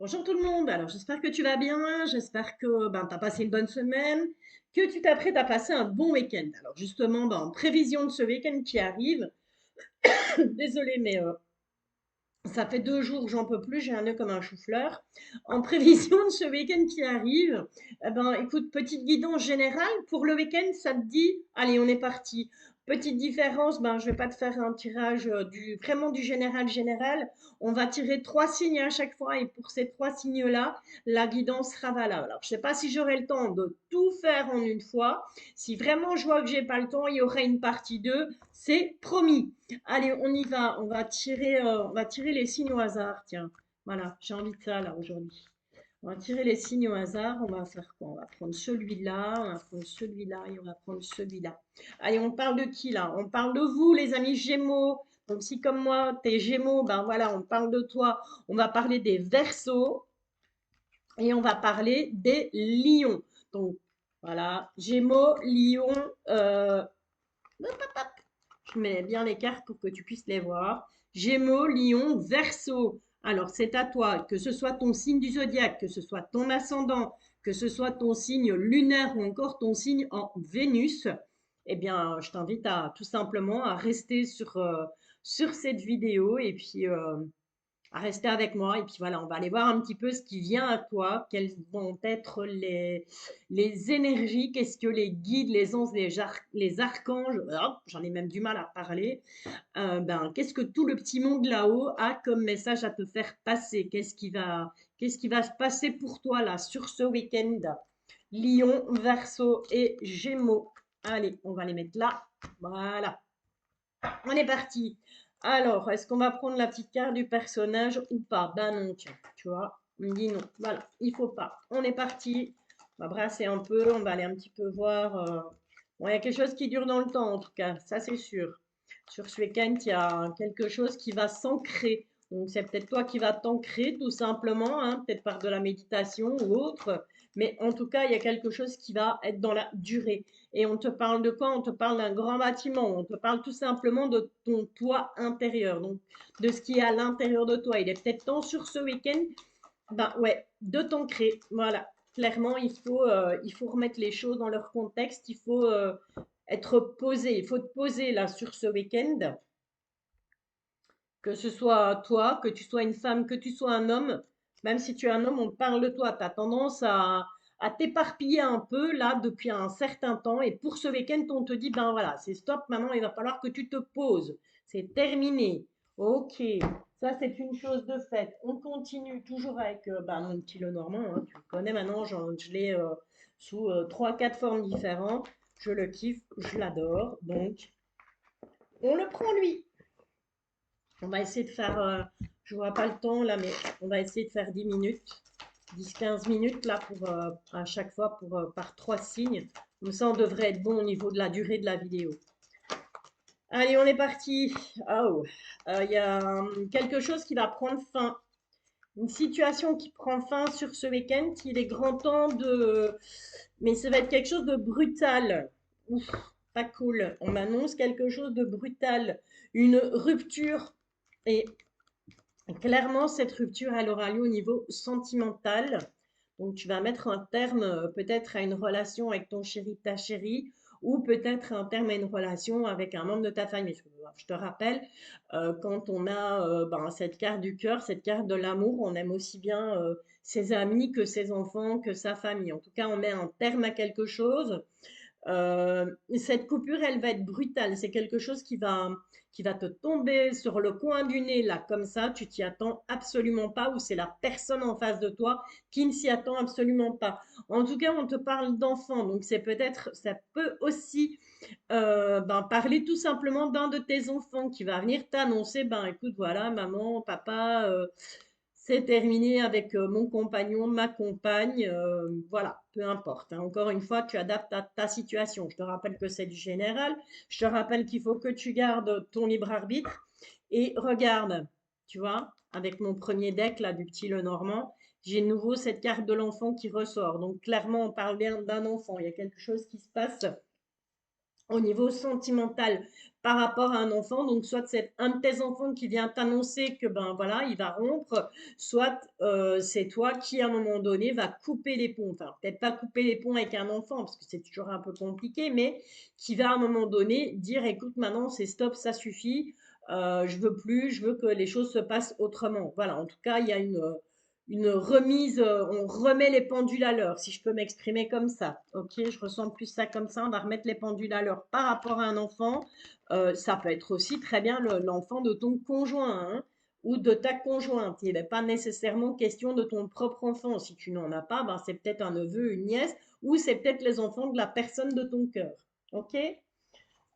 Bonjour tout le monde, alors j'espère que tu vas bien, j'espère que tu as passé une bonne semaine, que tu t'apprêtes à passer un bon week-end. Alors justement, en prévision de ce week-end qui arrive, désolé mais ça fait 2 jours que j'en peux plus, j'ai un nœud comme un chou-fleur. En prévision de ce week-end qui arrive, écoute, petite guidance générale, pour le week-end, ça te dit, allez, on est parti. Petite différence, je vais pas te faire un tirage vraiment du général général. On va tirer 3 signes à chaque fois et pour ces 3 signes-là, la guidance sera valable. Alors, je sais pas si j'aurai le temps de tout faire en une fois. Si vraiment je vois que j'ai pas le temps, il y aura une partie 2, c'est promis. Allez, on y va. On va tirer les signes au hasard. Tiens, voilà, j'ai envie de ça là aujourd'hui. On va tirer les signes au hasard. On va faire quoi? On va prendre celui-là, on va prendre celui-là et on va prendre celui-là. Allez, on parle de qui là? On parle de vous, les amis Gémeaux. Donc si comme moi, t'es Gémeaux, ben voilà, on parle de toi. On va parler des Verseaux et on va parler des Lions. Donc voilà, Gémeaux, Lions. Je mets bien les cartes pour que tu puisses les voir. Gémeaux, Lion, Verseau. Alors, c'est à toi, que ce soit ton signe du zodiaque, que ce soit ton ascendant, que ce soit ton signe lunaire ou encore ton signe en Vénus. Eh bien, je t'invite à tout simplement à rester sur cette vidéo et puis à rester avec moi. Et puis voilà, on va aller voir un petit peu ce qui vient à toi, quelles vont être les énergies, qu'est-ce que les guides, les anges, les archanges, hop, j'en ai même du mal à parler, qu'est-ce que tout le petit monde là-haut a comme message à te faire passer, qu'est-ce qui va se passer pour toi là sur ce week-end. Lion, Verseau et Gémeaux. Allez, on va les mettre là. Voilà. On est parti. Alors, est-ce qu'on va prendre la petite carte du personnage ou pas? Ben non, tiens, tu vois, on me dit non. Voilà, il faut pas. On est parti. On va brasser un peu, on va aller un petit peu voir. Bon, il y a quelque chose qui dure dans le temps, en tout cas, ça c'est sûr. Sur ce week-end, il y a quelque chose qui va s'ancrer. Donc, c'est peut-être toi qui vas t'ancrer, tout simplement, hein, peut-être par de la méditation ou autre. Mais en tout cas, il y a quelque chose qui va être dans la durée. Et on te parle de quoi? On te parle d'un grand bâtiment. On te parle tout simplement de ton toit intérieur. Donc, de ce qui est à l'intérieur de toi. Il est peut-être temps sur ce week-end, ouais, de t'ancrer. Voilà. Clairement, il faut remettre les choses dans leur contexte. Il faut être posé. Il faut te poser là sur ce week-end. Que ce soit toi, que tu sois une femme, que tu sois un homme, même si tu es un homme, on parle de toi. Tu as tendance à t'éparpiller un peu là depuis un certain temps. Et pour ce week-end, on te dit, ben voilà, c'est stop, maintenant il va falloir que tu te poses. C'est terminé. Ok, ça c'est une chose de faite. On continue toujours avec mon petit Lenormand, hein, tu le connais maintenant, je l'ai sous 3, 4 formes différentes. Je le kiffe, je l'adore. Donc, on le prend lui. On va essayer de faire, je vois pas le temps là, mais on va essayer de faire 10 minutes, 10, 15 minutes là pour à chaque fois par 3 signes. Comme ça, on devrait être bon au niveau de la durée de la vidéo. Allez, on est parti. Oh, il y a quelque chose qui va prendre fin. Une situation qui prend fin sur ce week-end. Il est grand temps de. Mais ça va être quelque chose de brutal. Ouf, pas cool. On m'annonce quelque chose de brutal. Une rupture. Et clairement, cette rupture, elle aura lieu au niveau sentimental. Donc, tu vas mettre un terme peut-être à une relation avec ton chéri, ta chérie, ou peut-être un terme à une relation avec un membre de ta famille. Je te rappelle, quand on a cette carte du cœur, cette carte de l'amour, on aime aussi bien ses amis que ses enfants, que sa famille. En tout cas, on met un terme à quelque chose. Cette coupure, elle va être brutale. C'est quelque chose qui va te tomber sur le coin du nez, là, comme ça. Tu t'y attends absolument pas, ou c'est la personne en face de toi qui ne s'y attend absolument pas. En tout cas, on te parle d'enfant, donc ça peut aussi parler tout simplement d'un de tes enfants qui va venir t'annoncer, écoute, voilà, maman, papa, c'est terminé avec mon compagnon, ma compagne, voilà, peu importe, hein. Encore une fois, tu adaptes à ta situation. Je te rappelle que c'est du général. Je te rappelle qu'il faut que tu gardes ton libre arbitre. Et regarde, tu vois, avec mon premier deck là du petit Lenormand, j'ai de nouveau cette carte de l'enfant qui ressort. Donc clairement, on parle bien d'un enfant. Il y a quelque chose qui se passe au niveau sentimental par rapport à un enfant. Donc, soit c'est un de tes enfants qui vient t'annoncer que ben voilà, il va rompre, soit c'est toi qui à un moment donné va couper les ponts. Enfin, peut-être pas couper les ponts avec un enfant parce que c'est toujours un peu compliqué, mais qui va à un moment donné dire écoute, maintenant c'est stop, ça suffit. Je veux plus, je veux que les choses se passent autrement. Voilà, en tout cas, il y a une remise, on remet les pendules à l'heure, si je peux m'exprimer comme ça. Ok, je ressens plus ça comme ça. On va remettre les pendules à l'heure par rapport à un enfant. Ça peut être aussi très bien l'enfant de ton conjoint hein, ou de ta conjointe. Il n'est pas nécessairement question de ton propre enfant. Si tu n'en as pas, ben, c'est peut-être un neveu, une nièce ou c'est peut-être les enfants de la personne de ton cœur. Ok.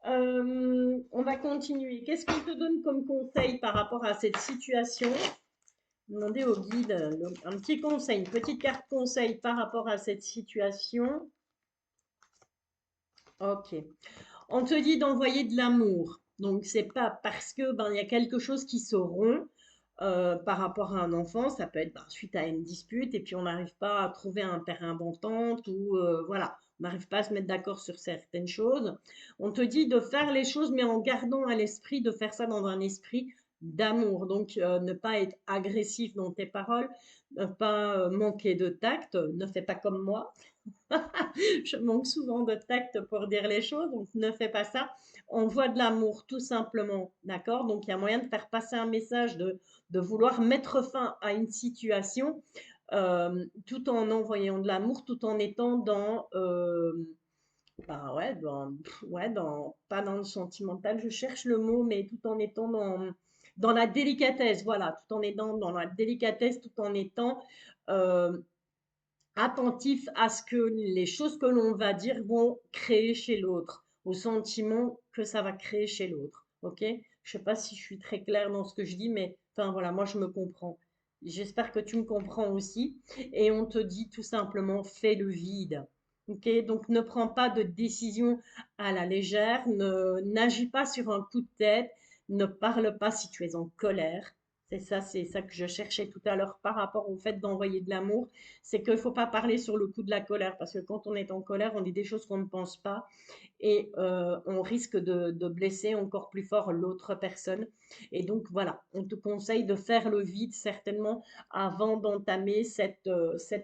On va continuer. Qu'est-ce qu'on te donne comme conseil par rapport à cette situation? Demander au guide un petit conseil, une petite carte conseil par rapport à cette situation. Ok. On te dit d'envoyer de l'amour. Donc, c'est pas parce que ben, il y a quelque chose qui se rompt par rapport à un enfant. Ça peut être ben, suite à une dispute et puis on n'arrive pas à trouver un terrain d'entente ou voilà, on n'arrive pas à se mettre d'accord sur certaines choses. On te dit de faire les choses, mais en gardant à l'esprit de faire ça dans un esprit d'amour. Donc, ne pas être agressif dans tes paroles, ne pas manquer de tact, ne fais pas comme moi. Je manque souvent de tact pour dire les choses, donc ne fais pas ça. Envoie de l'amour, tout simplement, d'accord? Donc il y a moyen de faire passer un message, de vouloir mettre fin à une situation tout en envoyant de l'amour, tout en étant dans, bah ouais, ouais, pas dans le sentimental, je cherche le mot, mais tout en étant dans la délicatesse, voilà, tout en étant dans la délicatesse, tout en étant euh, attentif à ce que les choses que l'on va dire vont créer chez l'autre, au sentiment que ça va créer chez l'autre. Ok? Je sais pas si je suis très claire dans ce que je dis, mais enfin voilà, moi je me comprends. J'espère que tu me comprends aussi. Et on te dit tout simplement, fais le vide. Ok? Donc ne prends pas de décision à la légère, n'agis pas sur un coup de tête, ne parle pas si tu es en colère. C'est ça que je cherchais tout à l'heure par rapport au fait d'envoyer de l'amour, c'est qu'il ne faut pas parler sur le coup de la colère, parce que quand on est en colère, on dit des choses qu'on ne pense pas et on risque de blesser encore plus fort l'autre personne. Et donc voilà, on te conseille de faire le vide certainement avant d'entamer cette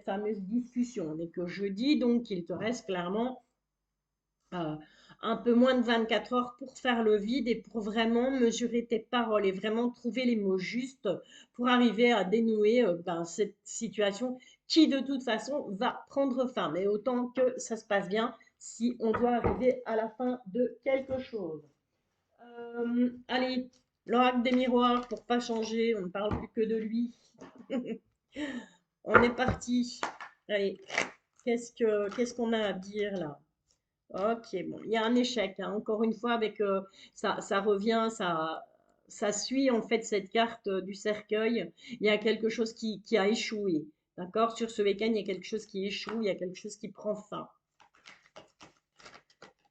fameuse discussion. Et que je dis donc qu'il te reste clairement euh, un peu moins de 24 heures pour faire le vide et pour vraiment mesurer tes paroles et vraiment trouver les mots justes pour arriver à dénouer ben, cette situation qui de toute façon va prendre fin. Mais autant que ça se passe bien si on doit arriver à la fin de quelque chose. Allez, l'oracle des miroirs pour pas changer, on ne parle plus que de lui. On est parti. Allez, qu'est-ce qu'on a à dire là? Ok, bon, il y a un échec, hein. Encore une fois, avec ça revient, ça suit en fait cette carte du cercueil. Il y a quelque chose qui a échoué. D'accord? Sur ce week-end, il y a quelque chose qui échoue, il y a quelque chose qui prend fin.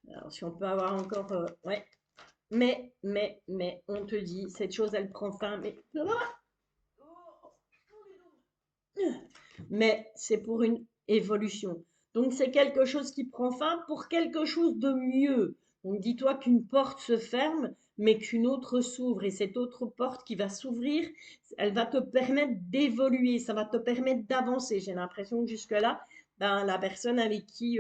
Alors, si on peut avoir encore. Ouais. Mais, on te dit, cette chose, elle prend fin. Mais c'est pour une évolution. Donc c'est quelque chose qui prend fin pour quelque chose de mieux. Donc dis-toi qu'une porte se ferme, mais qu'une autre s'ouvre. Et cette autre porte qui va s'ouvrir, elle va te permettre d'évoluer, ça va te permettre d'avancer. J'ai l'impression que jusque-là, ben, la personne avec qui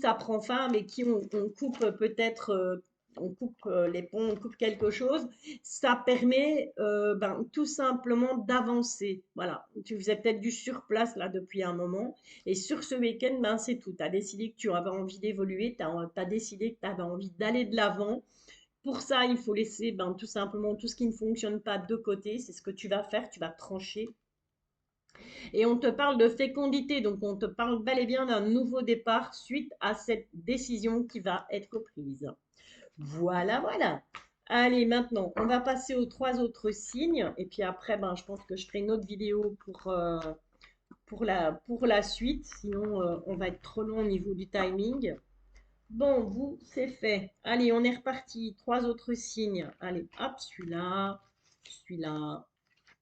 ça prend fin, avec qui on coupe peut-être, on coupe les ponts, on coupe quelque chose, ça permet ben, tout simplement d'avancer. Voilà, tu faisais peut-être du surplace là depuis un moment, et sur ce week-end, ben, c'est tout. Tu as décidé que tu avais envie d'évoluer, tu as décidé que tu avais envie d'aller de l'avant. Pour ça, il faut laisser ben, tout simplement tout ce qui ne fonctionne pas de côté. C'est ce que tu vas faire, tu vas trancher et on te parle de fécondité, donc on te parle bel et bien d'un nouveau départ suite à cette décision qui va être prise. Voilà, voilà. Allez, maintenant, on va passer aux trois autres signes. Et puis après, ben, je pense que je ferai une autre vidéo pour la suite. Sinon, on va être trop long au niveau du timing. Bon, vous, c'est fait. Allez, on est reparti. Trois autres signes. Allez, hop, celui-là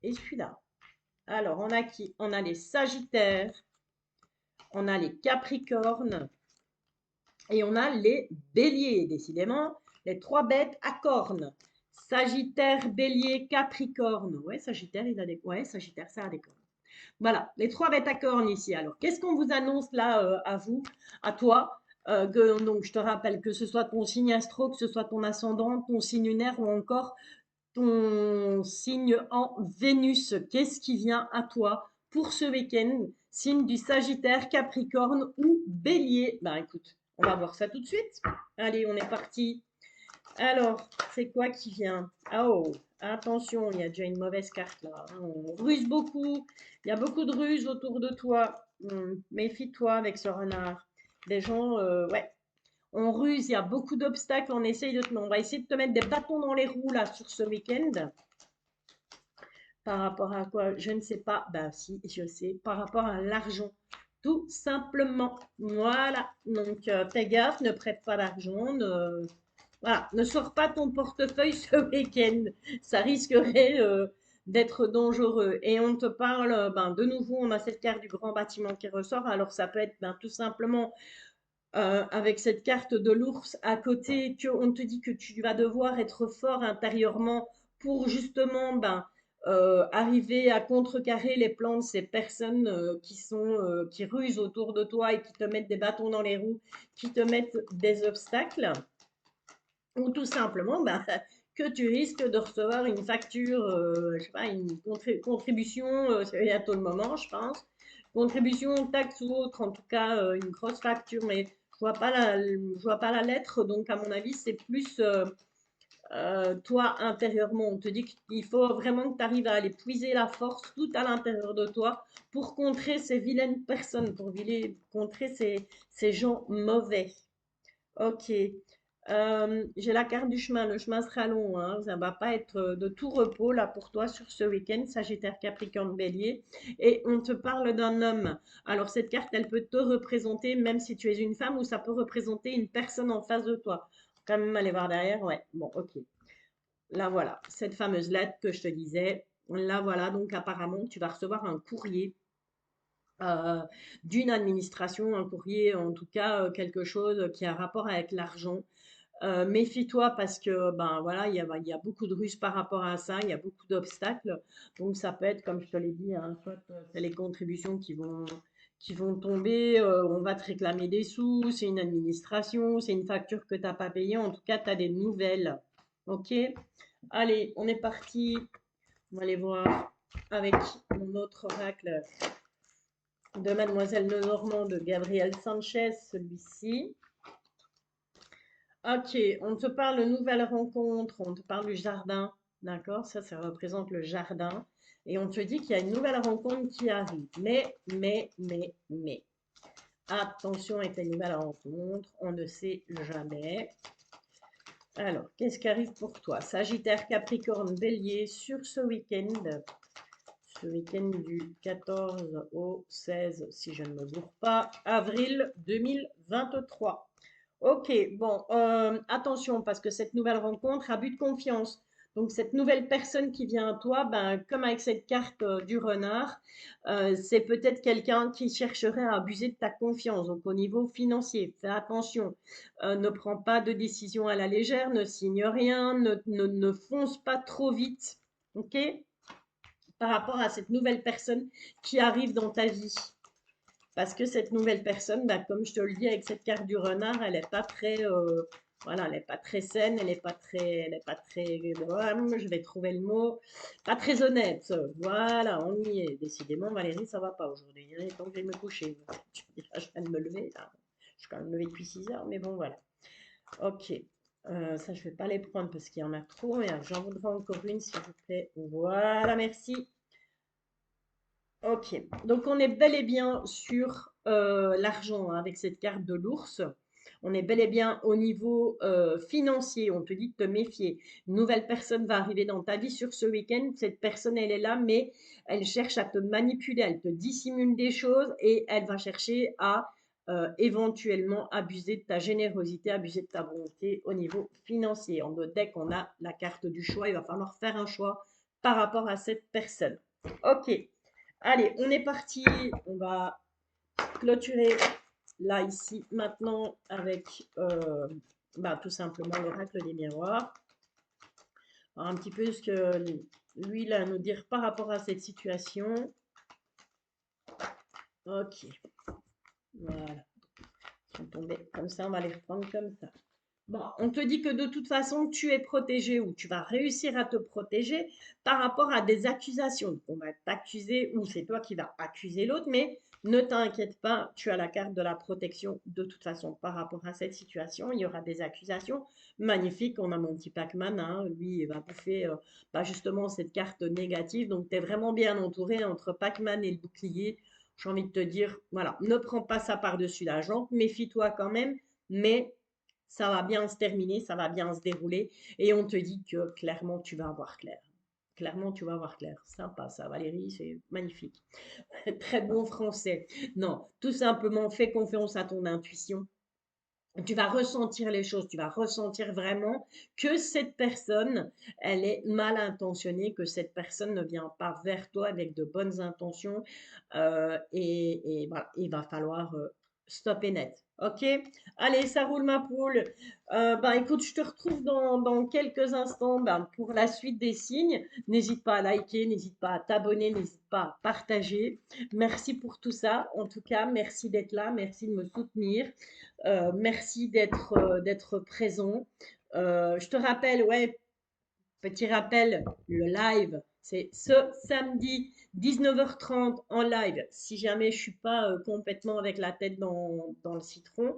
et celui-là. Alors, on a qui? On a les Sagittaires, on a les Capricornes Et on a les béliers, décidément, les 3 bêtes à cornes. Sagittaire, bélier, capricorne. Ouais, Sagittaire, il a des... Ouais, Sagittaire, ça a des cornes. Voilà, les 3 bêtes à cornes ici. Alors, qu'est-ce qu'on vous annonce là à vous, à toi donc, je te rappelle que ce soit ton signe astro, que ce soit ton ascendant, ton signe lunaire ou encore ton signe en Vénus. Qu'est-ce qui vient à toi pour ce week-end? Signe du Sagittaire, Capricorne ou Bélier? Ben écoute, on va voir ça tout de suite. Allez, on est parti. Alors, c'est quoi qui vient? Oh, attention, il y a déjà une mauvaise carte là. On ruse beaucoup. Il y a beaucoup de ruses autour de toi. Méfie-toi avec ce renard. Des gens, ouais, on ruse, il y a beaucoup d'obstacles. On va essayer de te mettre des bâtons dans les roues là sur ce week-end. Par rapport à quoi? Je ne sais pas. Ben si, je sais. Par rapport à l'argent. Tout simplement. Voilà. Donc, fais gaffe, ne prête pas l'argent. Voilà. Ne sors pas ton portefeuille ce week-end. Ça risquerait d'être dangereux. Et on te parle, ben, de nouveau, on a cette carte du grand bâtiment qui ressort. Alors, ça peut être ben, tout simplement avec cette carte de l'ours à côté, on te dit que tu vas devoir être fort intérieurement pour justement ben, arriver à contrecarrer les plans de ces personnes qui rusent autour de toi et qui te mettent des bâtons dans les roues, qui te mettent des obstacles, ou tout simplement ben, que tu risques de recevoir une facture, je sais pas, une contribution, c'est bientôt le moment, je pense, contribution, taxe ou autre, en tout cas une grosse facture, mais je vois pas la lettre, donc à mon avis, c'est plus toi intérieurement. On te dit qu'il faut vraiment que tu arrives à aller puiser la force tout à l'intérieur de toi pour contrer ces vilaines personnes, pour contrer ces gens mauvais. Ok. J'ai la carte du chemin. Le chemin sera long, hein. Ça va pas être de tout repos là pour toi sur ce week-end, Sagittaire, Capricorne, Bélier. Et on te parle d'un homme. Alors cette carte, elle peut te représenter, même si tu es une femme, ou ça peut représenter une personne en face de toi. Quand même aller voir derrière, ouais. Bon, ok. Là voilà, cette fameuse lettre que je te disais. Là voilà, donc apparemment tu vas recevoir un courrier euh, d'une administration, un courrier, en tout cas quelque chose qui a rapport avec l'argent. Méfie-toi parce que ben voilà, il y a beaucoup de ruses par rapport à ça, il y a beaucoup d'obstacles. Donc ça peut être, comme je te l'ai dit, hein, soit c'est les contributions qui vont tomber, on va te réclamer des sous, c'est une administration, c'est une facture que tu n'as pas payée, en tout cas tu as des nouvelles. Ok? Allez, on est parti. On va aller voir avec mon autre oracle de Mademoiselle Lenormand de Gabriel Sanchez, celui-ci. Ok, on te parle de nouvelle rencontre, on te parle du jardin, d'accord? Ça représente le jardin. Et on te dit qu'il y a une nouvelle rencontre qui arrive. Mais, attention avec les nouvelles rencontres, on ne sait jamais. Alors, qu'est-ce qui arrive pour toi? Sagittaire, Capricorne, Bélier, sur ce week-end du 14 au 16, si je ne me gourre pas, avril 2023. Ok, bon, attention, parce que cette nouvelle rencontre a but de confiance. Donc, cette nouvelle personne qui vient à toi, ben, comme avec cette carte du renard, c'est peut-être quelqu'un qui chercherait à abuser de ta confiance. Donc, au niveau financier, fais attention. Ne prends pas de décision à la légère, ne signe rien, ne fonce pas trop vite. Ok? Par rapport à cette nouvelle personne qui arrive dans ta vie. Parce que cette nouvelle personne, bah, comme je te le dis avec cette carte du renard, elle n'est pas très, voilà, elle n'est pas très saine, elle est pas très, je vais trouver le mot, pas très honnête. Voilà, on y est. Décidément, Valérie, ça va pas aujourd'hui. Il est temps que je vais me coucher. Je viens de me lever, là. Je suis quand même levée depuis 6 heures, mais bon, voilà. Ok. Ça, je vais pas les prendre parce qu'il y en a trop. J'en voudrais encore une, s'il vous plaît. Voilà, merci. Ok, donc on est bel et bien sur l'argent hein, avec cette carte de l'ours. On est bel et bien au niveau financier. On te dit de te méfier. Une nouvelle personne va arriver dans ta vie sur ce week-end. Cette personne, elle est là, mais elle cherche à te manipuler. Elle te dissimule des choses et elle va chercher à éventuellement abuser de ta générosité, abuser de ta volonté au niveau financier. Dès qu'on a la carte du choix, il va falloir faire un choix par rapport à cette personne. Ok. Allez, on est parti. On va clôturer là, ici, maintenant, avec tout simplement l'oracle des miroirs. Alors, un petit peu ce que lui, il a à nous dire par rapport à cette situation. Ok, voilà. Ils sont tombés comme ça, on va les reprendre comme ça. Bon, on te dit que de toute façon, tu es protégé ou tu vas réussir à te protéger par rapport à des accusations. Donc, on va t'accuser ou c'est toi qui vas accuser l'autre, mais ne t'inquiète pas, tu as la carte de la protection de toute façon par rapport à cette situation. Il y aura des accusations magnifiques. On a mon petit Pac-Man, hein, lui, il va bouffer justement cette carte négative. Donc, tu es vraiment bien entouré entre Pac-Man et le bouclier. J'ai envie de te dire, voilà, ne prends pas ça par-dessus la jambe, méfie-toi quand même, mais ça va bien se terminer, ça va bien se dérouler. Et on te dit que clairement, tu vas avoir clair. Clairement, tu vas avoir clair. Sympa ça, Valérie, c'est magnifique. Très bon français. Non, tout simplement, fais confiance à ton intuition. Tu vas ressentir les choses, tu vas ressentir vraiment que cette personne, elle est mal intentionnée, que cette personne ne vient pas vers toi avec de bonnes intentions. Et voilà, il va falloir stopper net. Ok? Allez, ça roule ma poule. Écoute, je te retrouve dans quelques instants pour la suite des signes. N'hésite pas à liker, n'hésite pas à t'abonner, n'hésite pas à partager. Merci pour tout ça. En tout cas, merci d'être là, merci de me soutenir. Merci d'être présent. Je te rappelle, ouais, petit rappel, le live, c'est ce samedi 19h30 en live. Si jamais je ne suis pas complètement avec la tête dans le citron,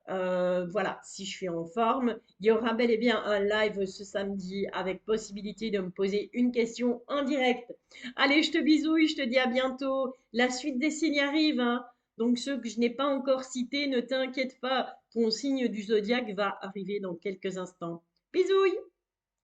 voilà, si je suis en forme, il y aura bel et bien un live ce samedi avec possibilité de me poser une question en direct. Allez, je te bisouille, je te dis à bientôt. La suite des signes arrive, hein. Donc ceux que je n'ai pas encore cités, ne t'inquiète pas, ton signe du zodiaque va arriver dans quelques instants. Bisouille!